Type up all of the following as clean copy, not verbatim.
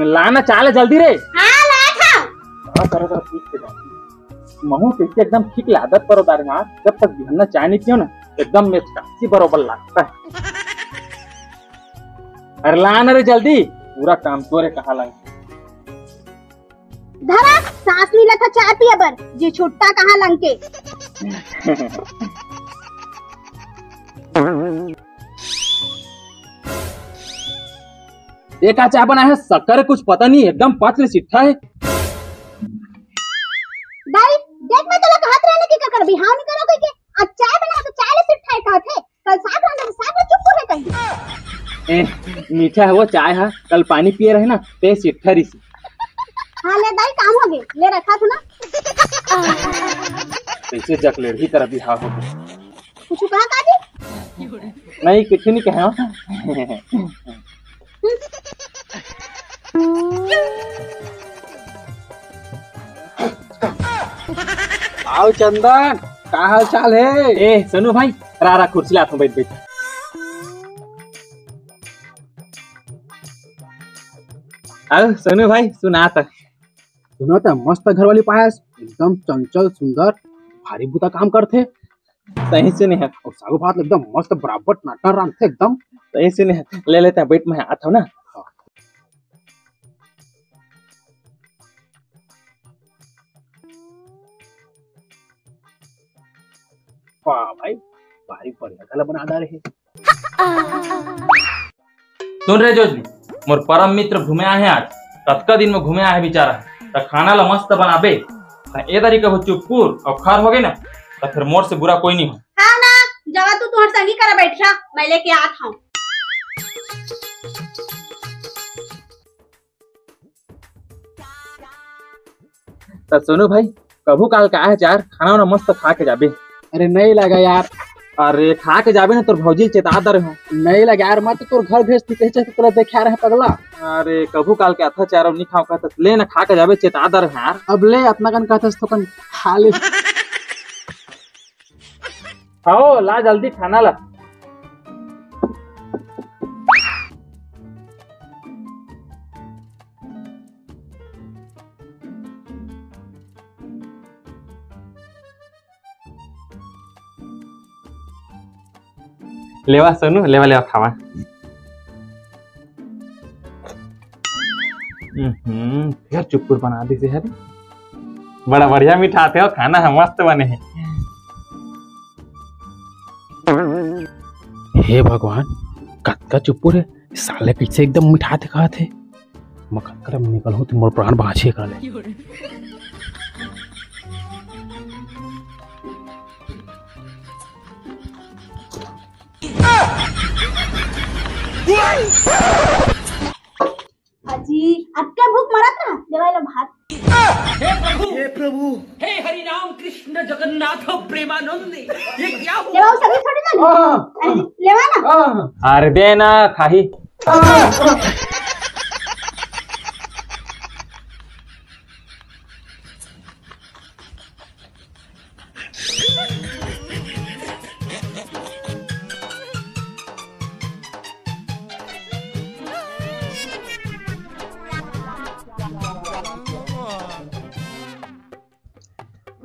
लाना चाले जल्दी रे। हाँ लाया था। कर ठीक से जाती महू से एकदम ठीक आदत पर उतारे ना जब तक बिहन्ना चाय नहीं पियो ना एकदम में काफी बरोबर लगता है। अरे लाना रे जल्दी पूरा काम तोरे कहा लगे धरा सांस लीला था चाय पिया बर जी छुट्टा कहाँ लंके। देखा चाय बना है शक्कर कुछ पता नहीं एकदम पतले सिट्ठा है। दाई देख मैं तो हाथ रहने की कर बिहाव नहीं करोगे कि आज चाय बना तो चाय ले सिट्ठा है कहते कल साग रहने तो साग में चुप रहे कहीं। मीठा है वो चाय है कल पानी पिए रहे ना ते सिट्ठा री। हाँ ले दाई काम हो गए ले रखा था ना। कैसे जकलेर ही तरह बिहाव हो गया। कुछ कहा काजी नहीं कुछ नहीं कहा। आओ चंदन क्या हाल चाल है। ए सनु भाई रारा कुर्सी लाता हूँ बैठ बैठ। आओ सनु भाई सुना था सुनो तो मस्त घर वाली पायस एकदम चंचल सुंदर भारी बुता काम करते सही से नहीं है और सागो भात एकदम मस्त बराबर नाटन रांधते एकदम सही से नहीं है ले लेते हैं बैठ में आता हूँ ना। वाह भाई भारी बढ़िया खाना बना डाले है। सुन रहे जोजनी मोर परम मित्र घूमे आए हैं आज कतका दिन में घूमे आए बेचारा तो खाना ला मस्त बनाबे ए तरीके हो चुपकुर और खार हो गए ना तो फिर मोर से बुरा कोई नहीं हो। हाँ ना जवा तू तुम्हारे संगी करा बैठा मैं लेके आता हूँ। तो सुनो भाई कभू काल का है चार खाना वाना मस्त खा के जाबे। अरे नहीं लगा यार। अरे खा के जाबे ना तोर भौजी चेता दर हो नहीं लगा यार मैं तो तोर घर भेजती कैसे तो देखा रहे पगला। अरे कभू काल के आता चार नहीं खाओ कहता ले ना खा के जाबे चेता दर है यार। अब ले अपना कन कहता तो कन खा ले। खाओ ला जल्दी खाना ला। लेवा सुनु लेवा लेवा खावा। फिर चुप्पुर बना दी से है बड़ा बढ़िया मीठा थे खाना है मस्त बने हैं। हे भगवान कतका चुप्पुर है साले पीछे एकदम मिठा थे कहा थे मकत कर निकल हो तो मोर प्राण बाछे कर ले। अजी अटका भूख मरा था देवाला भात। हे प्रभु हे हरि राम कृष्ण जगन्नाथ प्रेमानंद ये क्या हुआ। लेवा सभी छोड़ ना लेवा ना। अरे दे ना खाही।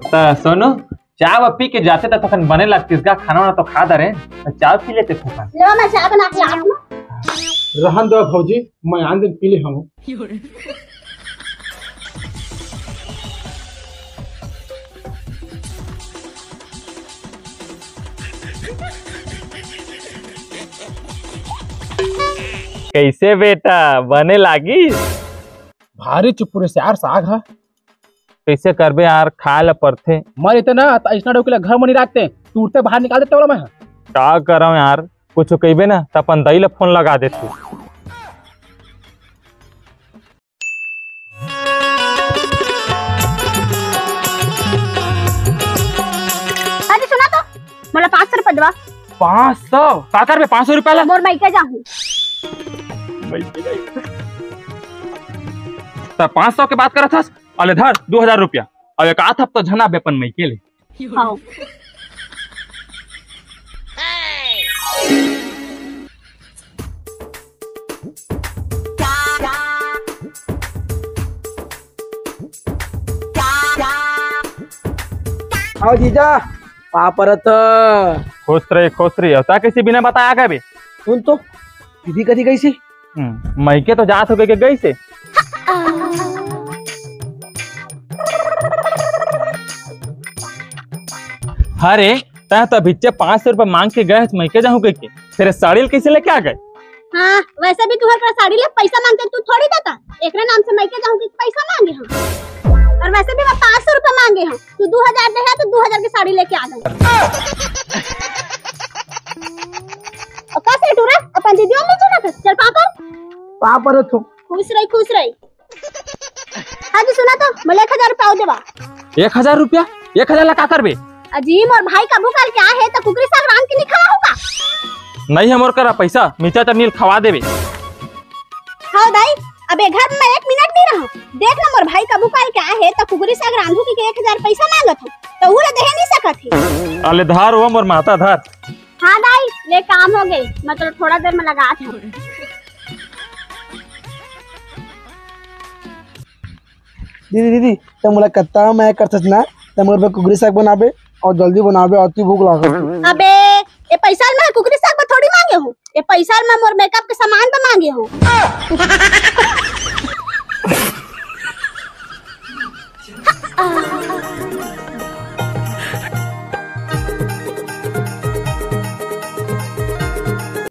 तो सोनू चाय पी के जाते तो तखन बने लगती इसका खाना वाना तो खा दे चाय पी लेते थे। लेवा मैं चाय बना के लाऊं ना। रहन दो भौजी मैं आन दिन पी ले हम। कैसे बेटा बने लागी भारी चुप्पुर से यार साग है कैसे करबे यार खाए ला पड़ते मर इतना ऐसा डोके घर में नहीं रखते टूटते बाहर निकाल देते मैं का करम यार कुछ कहबे ना तो अपन दही ला फोन लगा देते। अरे सुना तो मला 500 रुपए दवा। 500 का करबे 500 रुपया ला मोर माइके जाहूं तो 500 के बात करत हस अले धर 2000 रुपया और एक आध हफ्ता झना बेपन में के ले। हाँ आओ जीजा पापरत खुश रही होता किसी बिना बताया क्या बे? सुन तो दीदी कथी गई सी मैके तो जात हो गई गई से। अरे तय तो भिच्चे 500 रुपए मांग के गए मैके जाऊँ के फिर साड़ी कैसे लेके आ गए? हाँ वैसे भी तुम्हारे पास साड़ी ले पैसा मांगते तू थोड़ी देता। एक नाम से मैं के जाऊँ कि पैसा मांगे हम, और वैसे भी मैं 500 रुपए मांगे हम, तू 2000 दे तो 2000 की साड़ी लेके आ गई। और कैसे टूरा अपन दीदियों में चला कर चल पापरत हो खुश रही। हाँ जी सुना तो मैं 1000 रुपया देवा। 1000 रुपया? 1000 ला का करबे? अजीम और भाई का भूकाल क्या है तो कुकरी साग राम के निकला होगा। नहीं है मोर करा पैसा मीठा चटनी खवा देवे। हाँ दाई अबे घर में 1 मिनट नहीं रहा। देख ना मोर भाई का भूकाल क्या है तो कुकरी साग रांधू के 1000 पैसा मांगत हो तो वो दे नहीं सकत है। अले धार हो मोर माता धार। हाँ दाई ले काम हो गई मैं तो थोड़ा देर में लगा था। दीदी तो मुला कत्ता मैं कर सकना तो मोर कुकरी साग बनाबे और जल्दी बनाबे अति भूख लागल। अबे ये पैसा मैं कुकरी साग में थोड़ी मांगे हूँ, ये पैसा मैं मोर मेकअप के सामान पे मांगे हूँ।